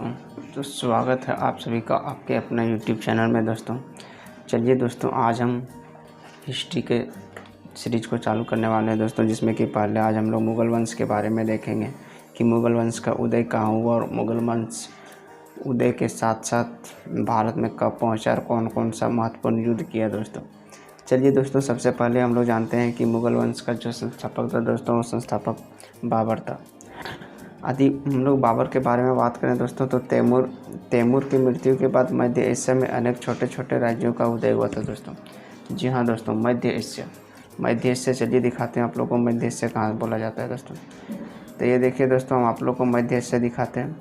तो स्वागत है आप सभी का आपके अपना यूट्यूब चैनल में दोस्तों। चलिए दोस्तों, आज हम हिस्ट्री के सीरीज को चालू करने वाले हैं दोस्तों, जिसमें कि पहले आज हम लोग मुग़ल वंश के बारे में देखेंगे कि मुग़ल वंश का उदय कहाँ हुआ और मुग़ल वंश उदय के साथ साथ भारत में कब पहुँचा और कौन कौन सा महत्वपूर्ण युद्ध किया दोस्तों। चलिए दोस्तों, सबसे पहले हम लोग जानते हैं कि मुग़ल वंश का जो संस्थापक था दोस्तों, वो संस्थापक बाबर था। यदि हम लोग बाबर के बारे में बात करें दोस्तों, तो तैमूर की मृत्यु के बाद मध्य एशिया में अनेक छोटे छोटे राज्यों का उदय हुआ था दोस्तों। जी हाँ दोस्तों, मध्य एशिया चलिए दिखाते हैं आप लोगों को मध्य एशिया कहाँ बोला जाता है दोस्तों। तो ये देखिए दोस्तों, हम आप लोग को मध्य एशिया दिखाते हैं।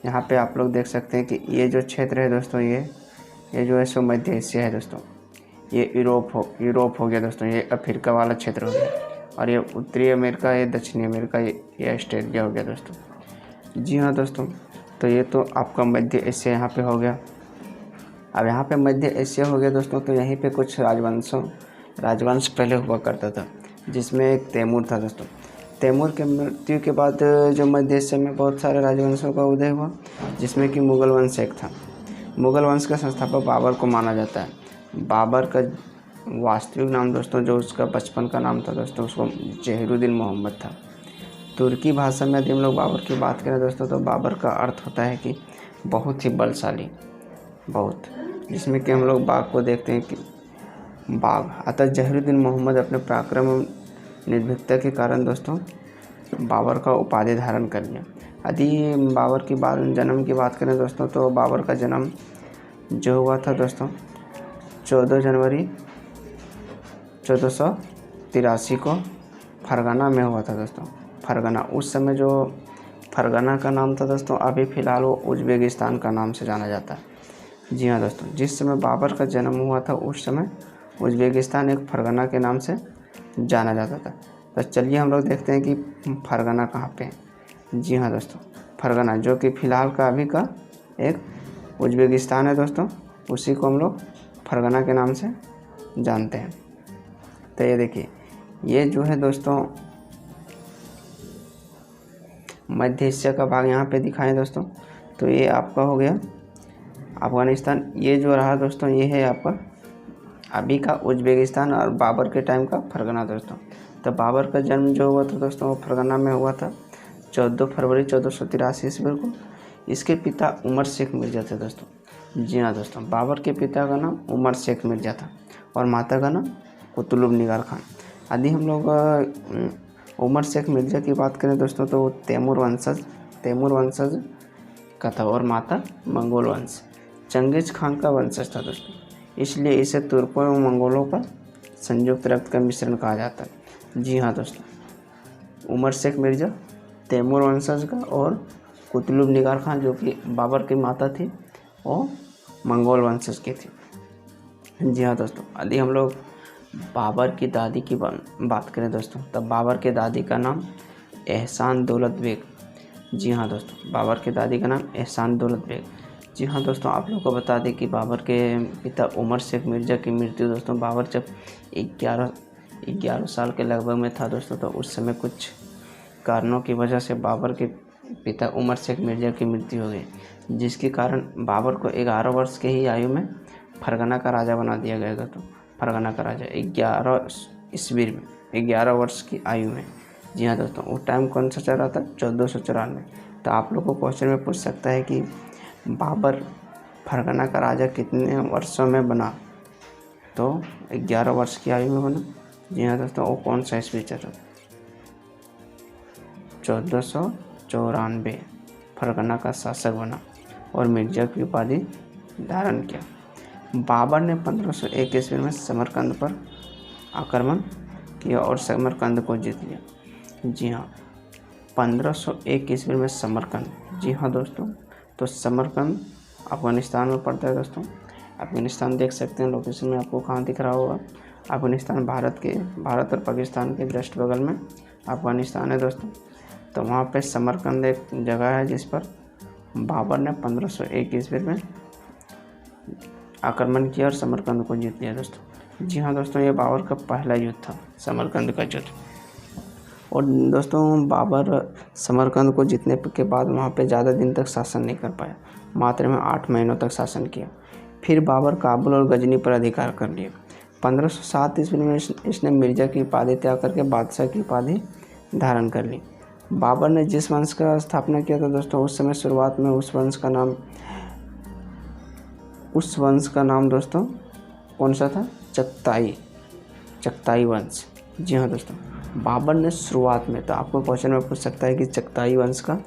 यहाँ पे आप लोग देख सकते हैं कि ये जो क्षेत्र है दोस्तों, ये जो है सो मध्य एशिया है दोस्तों। ये यूरोप हो गया दोस्तों, ये अफ्रीका वाला क्षेत्र हो गया, और ये उत्तरी अमेरिका, ये दक्षिणी अमेरिका, ये ऑस्ट्रेलिया हो गया दोस्तों। जी हाँ दोस्तों, तो ये तो आपका मध्य एशिया यहाँ पे हो गया। अब यहाँ पे मध्य एशिया हो गया दोस्तों, तो यहीं पे कुछ राजवंश पहले हुआ करता था, जिसमें एक तैमूर था दोस्तों। तैमूर के मृत्यु के बाद जो मध्य एशिया में बहुत सारे राजवंशों का उदय हुआ, जिसमें कि मुग़ल वंश एक था। मुग़ल वंश का संस्थापक बाबर को माना जाता है। बाबर का वास्तविक नाम दोस्तों, जो उसका बचपन का नाम था दोस्तों, उसको जहीरुद्दीन मोहम्मद था। तुर्की भाषा में यदि हम लोग बाबर की बात करें दोस्तों, तो बाबर का अर्थ होता है कि बहुत ही बलशाली, जिसमें कि हम लोग बाघ को देखते हैं कि बाघ। अतः जहीरुद्दीन मोहम्मद अपने पराक्रम और निर्भीकता के कारण दोस्तों बाबर का उपाधि धारण कर लिया। यदि बाबर की जन्म की बात करें दोस्तों, तो बाबर का जन्म जो हुआ था दोस्तों 14 जनवरी 1483 को फरगना में हुआ था दोस्तों। फरगना, उस समय जो फरगना का नाम था दोस्तों, अभी फ़िलहाल वो उज़्बेकिस्तान का नाम से जाना जाता है। जी हाँ दोस्तों, जिस समय बाबर का जन्म हुआ था उस समय उज़्बेकिस्तान एक फरगना के नाम से जाना जाता था। तो चलिए हम लोग देखते हैं कि फरगना कहाँ पे है। जी हाँ दोस्तों, फरगना जो कि फ़िलहाल का अभी का एक उज़्बेकिस्तान है दोस्तों, उसी को हम लोग फरगना के नाम से जानते हैं। तो ये देखिए, ये जो है दोस्तों मध्य एशिया का भाग यहाँ पे दिखाएं दोस्तों। तो ये आपका हो गया अफ़गानिस्तान। ये जो रहा दोस्तों, ये है आपका अभी का उज़्बेकिस्तान और बाबर के टाइम का फरगना दोस्तों। तो बाबर का जन्म जो हुआ था दोस्तों, वो फरगना में हुआ था 14 फरवरी 1483 ईस्वी को। इसके पिता उमर शेख मिर्ज़ा थे दोस्तों। जी हाँ दोस्तों, बाबर के पिता का नाम उमर शेख मिर्ज़ा था और माता का नाम कुतुब निगार खान। यदि हम लोग उमर शेख मिर्ज़ा की बात करें दोस्तों, तो वो तैमूर वंशज का था और माता मंगोल वंश चंगेज़ खान का वंशज था दोस्तों। इसलिए इसे तुर्कों एवं मंगोलों का संयुक्त रक्त का मिश्रण कहा जाता है। जी हाँ दोस्तों, उमर शेख मिर्ज़ा तैमूर वंशज का और कुतुब निगार खान जो कि बाबर की माता थी, वो मंगोल वंशज की थी। जी हाँ दोस्तों, यदि हम लोग बाबर की दादी की बात करें दोस्तों, तब बाबर के दादी का नाम एहसान दौलत बेग। जी हाँ दोस्तों, बाबर के दादी का नाम एहसान दौलत बेग। जी हाँ दोस्तों, आप लोगों को बता दें कि बाबर के पिता उमर शेख मिर्ज़ा की मृत्यु दोस्तों, बाबर जब 11 साल के लगभग में था दोस्तों, तो उस समय कुछ कारणों की वजह से बाबर के पिता उमर शेख मिर्ज़ा की मृत्यु हो गई, जिसके कारण बाबर को 11 वर्ष के ही आयु में फरगना का राजा बना दिया गया था। तो फरगना का राजा 11 ईस्वी में 11 वर्ष की आयु में। जी हाँ दोस्तों, उस टाइम कौन सा चल रहा था? 1494। तो आप लोग को क्वेश्चन में पूछ सकता है कि बाबर फरगना का राजा कितने वर्षों में बना? तो 11 वर्ष की आयु में बना। जी हाँ दोस्तों, वो कौन सा ईस्वी चल रहा था? 1494 फरगना का शासक बना और मिर्ज़ा की उपाधि धारण किया। बाबर ने 1501 ईस्वी में समरकंद पर आक्रमण किया और समरकंद को जीत लिया। जी हाँ, 1501 ईस्वी में समरकंद। जी हाँ दोस्तों, तो समरकंद अफ़गानिस्तान में पड़ता है दोस्तों। अफ़गानिस्तान देख सकते हैं लोकेशन में, आपको कहाँ दिख रहा होगा। अफ़गानिस्तान भारत और पाकिस्तान के जस्ट बगल में अफ़गानिस्तान है दोस्तों। तो वहाँ पे समरकंद एक जगह है जिस पर बाबर ने 1501 ईस्वी में आक्रमण किया और समरकंद को जीत लिया दोस्तों। जी हाँ दोस्तों, ये बाबर का पहला युद्ध था, समरकंद का युद्ध। और दोस्तों बाबर समरकंद को जीतने के बाद वहाँ पे ज़्यादा दिन तक शासन नहीं कर पाया, मात्र में 8 महीनों तक शासन किया। फिर बाबर काबुल और गजनी पर अधिकार कर लिए। 1507 ईस्वी में इसने मिर्ज़ा की उपाधि त्याग करके बादशाह की उपाधि धारण कर ली। बाबर ने जिस वंश का स्थापना किया था दोस्तों, उस समय शुरुआत में उस वंश का नाम दोस्तों कौन सा था? चगताई वंश। जी हाँ दोस्तों, बाबर ने शुरुआत में, तो आपको क्वेश्चन में पूछ सकता है कि चगताई वंश का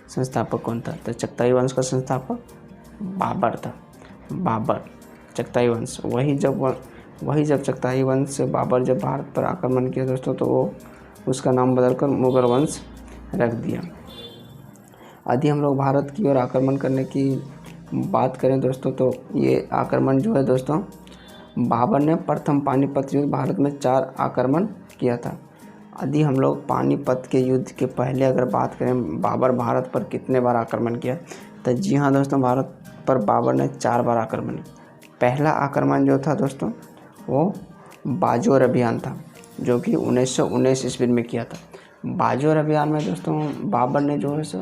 संस्थापक कौन था? तो चगताई वंश का संस्थापक बाबर था। बाबर, चगताई वंश। वही जब चगताई वंश से बाबर जब भारत पर आक्रमण किया दोस्तों, तो वो उसका नाम बदलकर मुगल वंश रख दिया। यदि हम लोग भारत की ओर आक्रमण करने की बात करें दोस्तों, तो ये आक्रमण जो है दोस्तों, बाबर ने प्रथम पानीपत युद्ध भारत में 4 आक्रमण किया था। यदि हम लोग पानीपत के युद्ध के पहले अगर बात करें बाबर भारत पर कितने बार आक्रमण किया, तो जी हाँ दोस्तों, भारत पर बाबर ने 4 बार आक्रमण किया। पहला आक्रमण जो था दोस्तों, वो बाजोर अभियान था, जो कि 1919 ईस्वी में किया था। बाजोर अभियान में दोस्तों बाबर ने जो है सो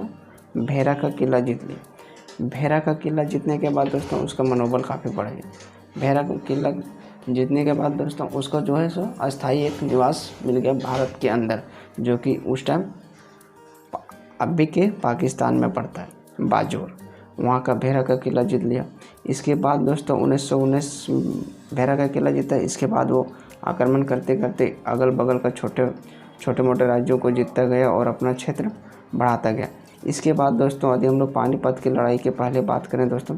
भेरा का किला जीत लिया। भेरा का किला जीतने के बाद दोस्तों उसका मनोबल काफ़ी बढ़ गया। भेरा का किला जीतने के बाद दोस्तों उसको जो है सो अस्थायी एक निवास मिल गया भारत के अंदर, जो कि उस टाइम अभी के पाकिस्तान में पड़ता है, बाजोर। वहाँ का भेरा का किला जीत लिया। इसके बाद दोस्तों 1919 भेरा का किला जीता। इसके बाद वो आक्रमण करते करते अगल बगल का छोटे मोटे राज्यों को जीतता गया और अपना क्षेत्र बढ़ाता गया। इसके बाद दोस्तों यदि हम लोग पानीपत की लड़ाई के पहले बात करें दोस्तों,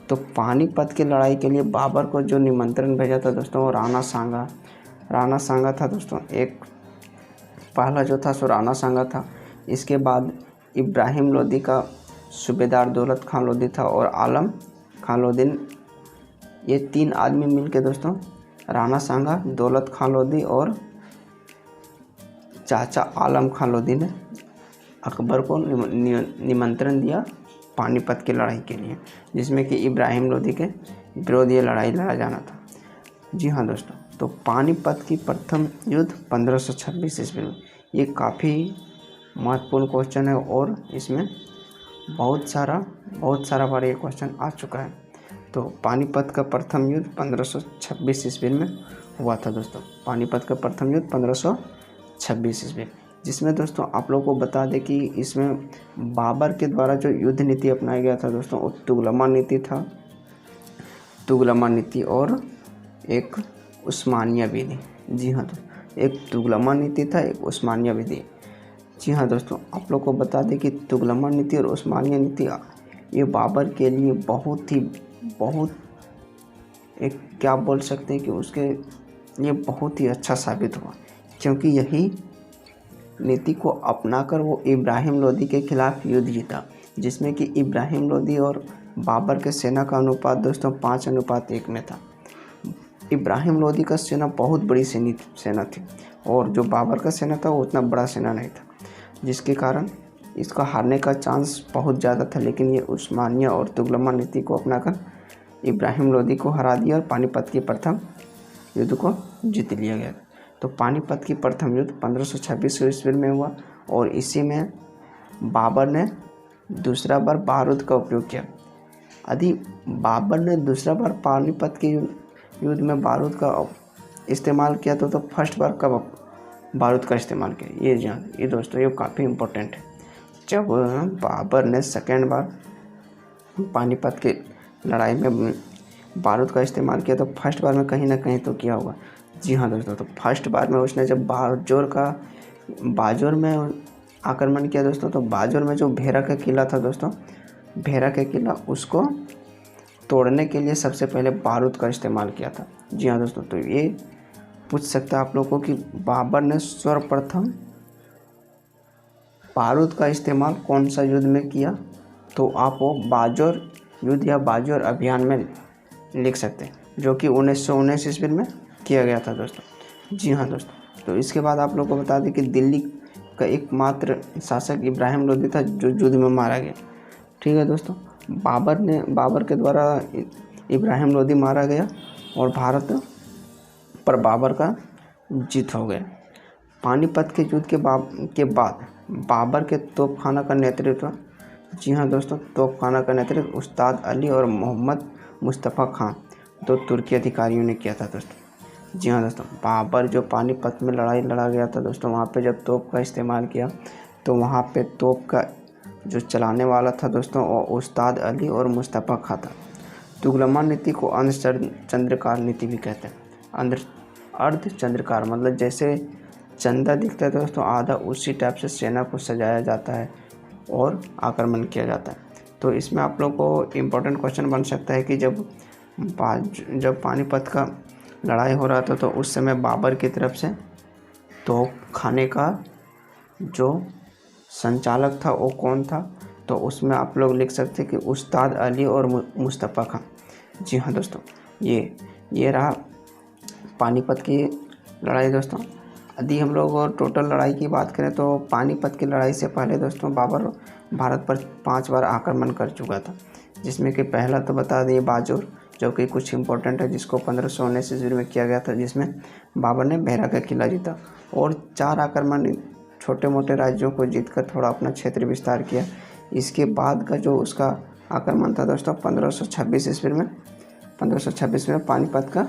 तो पानीपत की लड़ाई के लिए बाबर को जो निमंत्रण भेजा था दोस्तों, वो राणा सांगा था दोस्तों। एक पहला जो था सो राणा सांगा था। इसके बाद इब्राहिम लोदी का सूबेदार दौलत खान लोदी था और आलम खान लोदी। ये 3 आदमी मिलके दोस्तों, राणा सांगा, दौलत खान लोदी और चाचा आलम खान लोदी ने अकबर को निमंत्रण दिया पानीपत की लड़ाई के लिए, जिसमें कि इब्राहिम लोदी के विरोध ये लड़ाई लड़ा जाना था। जी हाँ दोस्तों, तो पानीपत की प्रथम युद्ध 1526 ईस्वी में, ये काफ़ी महत्वपूर्ण क्वेश्चन है और इसमें बहुत सारा बार ये क्वेश्चन आ चुका है। तो पानीपत का प्रथम युद्ध 1526 ईस्वी में हुआ था दोस्तों। पानीपत का प्रथम युद्ध 1526 ईस्वी, जिसमें दोस्तों आप लोगों को बता दें कि इसमें बाबर के द्वारा जो युद्ध नीति अपनाया गया था दोस्तों, वो तुगलमा नीति और एक उस्मानिया विधि। जी हाँ दोस्तों, एक तुगलमा नीति था, एक उस्मानिया विधि। जी हाँ दोस्तों, आप लोग को बता दें कि तुगलमा नीति और उस्मानिया नीति ये बाबर के लिए बहुत एक क्या बोल सकते हैं कि उसके लिए बहुत ही अच्छा साबित हुआ, क्योंकि यही नीति को अपनाकर वो इब्राहिम लोदी के खिलाफ युद्ध जीता, जिसमें कि इब्राहिम लोदी और बाबर के सेना का अनुपात दोस्तों 5:1 में था। इब्राहिम लोदी का सेना बहुत बड़ी सेना थी और जो बाबर का सेना था वो उतना बड़ा सेना नहीं था, जिसके कारण इसका हारने का चांस बहुत ज़्यादा था। लेकिन ये उस्मानिया और तुगलमा नीति को अपनाकर इब्राहिम लोदी को हरा दिया और पानीपत की प्रथम युद्ध को जीत लिया गया। तो पानीपत की प्रथम युद्ध 1526 ईस्वी में हुआ और इसी में बाबर ने दूसरा बार बारूद का उपयोग किया। यदि बाबर ने दूसरा बार पानीपत के युद्ध में बारूद का इस्तेमाल किया तो फर्स्ट बार कब बारूद का इस्तेमाल किया, ये दोस्तों ये काफ़ी इम्पोर्टेंट है। जब बाबर ने सेकेंड बार पानीपत के लड़ाई में बारूद का इस्तेमाल किया, तो फर्स्ट बार में कहीं ना कहीं तो किया होगा। जी हाँ दोस्तों, तो फर्स्ट बार में उसने जब बाजोर में आक्रमण किया दोस्तों, तो बाजोर में जो भेरा का किला था दोस्तों, भेरा का किला उसको तोड़ने के लिए सबसे पहले बारूद का इस्तेमाल किया था। जी हाँ दोस्तों, तो ये पूछ सकता है आप लोगों को कि बाबर ने सर्वप्रथम बारूद का इस्तेमाल कौन सा युद्ध में किया, तो आप वो बाजोर युद्ध या बाजोर अभियान में लिख सकते हैं, जो कि 1919 ईस्वी में किया गया था दोस्तों। जी हाँ दोस्तों, तो इसके बाद आप लोगों को बता दें कि दिल्ली का एकमात्र शासक इब्राहिम लोदी था जो युद्ध में मारा गया। ठीक है दोस्तों, बाबर के द्वारा इब्राहिम लोदी मारा गया और भारत पर बाबर का जीत हो गया। पानीपत के युद्ध के बाद बाबर के तोपखाना का नेतृत्व, जी हाँ दोस्तों, तोपखाना का नेतृत्व उस्ताद अली और मोहम्मद मुस्तफ़ा खान, 2 तुर्की अधिकारियों ने किया था दोस्तों। जी हाँ दोस्तों, बाबर जो पानीपत में लड़ाई लड़ा गया था दोस्तों, वहाँ पे जब तोप का इस्तेमाल किया तो वहाँ पे तोप का जो चलाने वाला था दोस्तों वो उस्ताद अली और मुस्तफ़ा खां था। तुगलमान नीति को अर्धचंद्राकार नीति भी कहते हैं। अर्धचंद्राकार मतलब जैसे चंदा दिखता है दोस्तों आधा, उसी टाइप से सेना को सजाया जाता है और आक्रमण किया जाता है। तो इसमें आप लोग को इम्पोर्टेंट क्वेश्चन बन सकता है कि जब पानीपत का लड़ाई हो रहा था तो उस समय बाबर की तरफ से तोप खाने का जो संचालक था वो कौन था, तो उसमें आप लोग लिख सकते हैं कि उस्ताद अली और मुस्तफ़ा खां। जी हाँ दोस्तों, ये रहा पानीपत की लड़ाई दोस्तों। यदि हम लोग टोटल लड़ाई की बात करें तो पानीपत की लड़ाई से पहले दोस्तों बाबर भारत पर 5 बार आक्रमण कर चुका था, जिसमें कि पहला तो बता दिए बाजोर, जो कि कुछ इम्पोर्टेंट है, जिसको 1519 ईस्वी में किया गया था, जिसमें बाबर ने बेहरा का किला जीता, और 4 आक्रमण छोटे मोटे राज्यों को जीतकर थोड़ा अपना क्षेत्र विस्तार किया। इसके बाद का जो उसका आक्रमण था दोस्तों 1526 ईस्वी में पानीपत का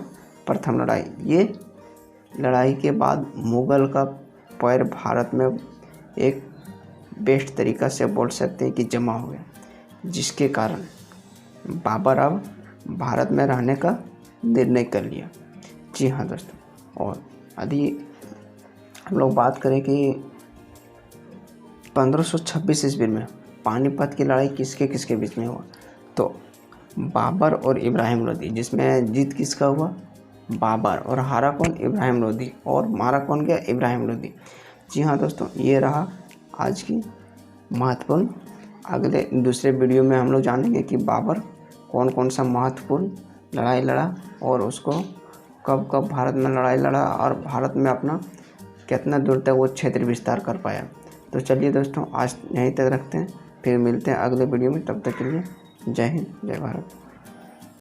प्रथम लड़ाई। ये लड़ाई के बाद मुग़ल का पैर भारत में एक बेस्ट तरीक़ा से बोल सकते हैं कि जमा हो गया, जिसके कारण बाबर अब भारत में रहने का निर्णय कर लिया। जी हाँ दोस्तों, और यदि हम लोग बात करें कि 1526 ईस्वी में पानीपत की लड़ाई किसके किसके बीच में हुआ, तो बाबर और इब्राहिम लोदी, जिसमें जीत किसका हुआ, बाबर, और हारा कौन, इब्राहिम लोदी, और मारा कौन गया, इब्राहिम लोदी। जी हाँ दोस्तों, ये रहा आज की महत्वपूर्ण। अगले दूसरे वीडियो में हम लोग जानेंगे कि बाबर कौन कौन सा महत्वपूर्ण लड़ाई लड़ा और उसको कब कब भारत में लड़ाई लड़ा और भारत में अपना कितना दूर तक वो क्षेत्र विस्तार कर पाया। तो चलिए दोस्तों, आज यहीं तक रखते हैं, फिर मिलते हैं अगले वीडियो में। तब तक के लिए जय हिंद, जय भारत।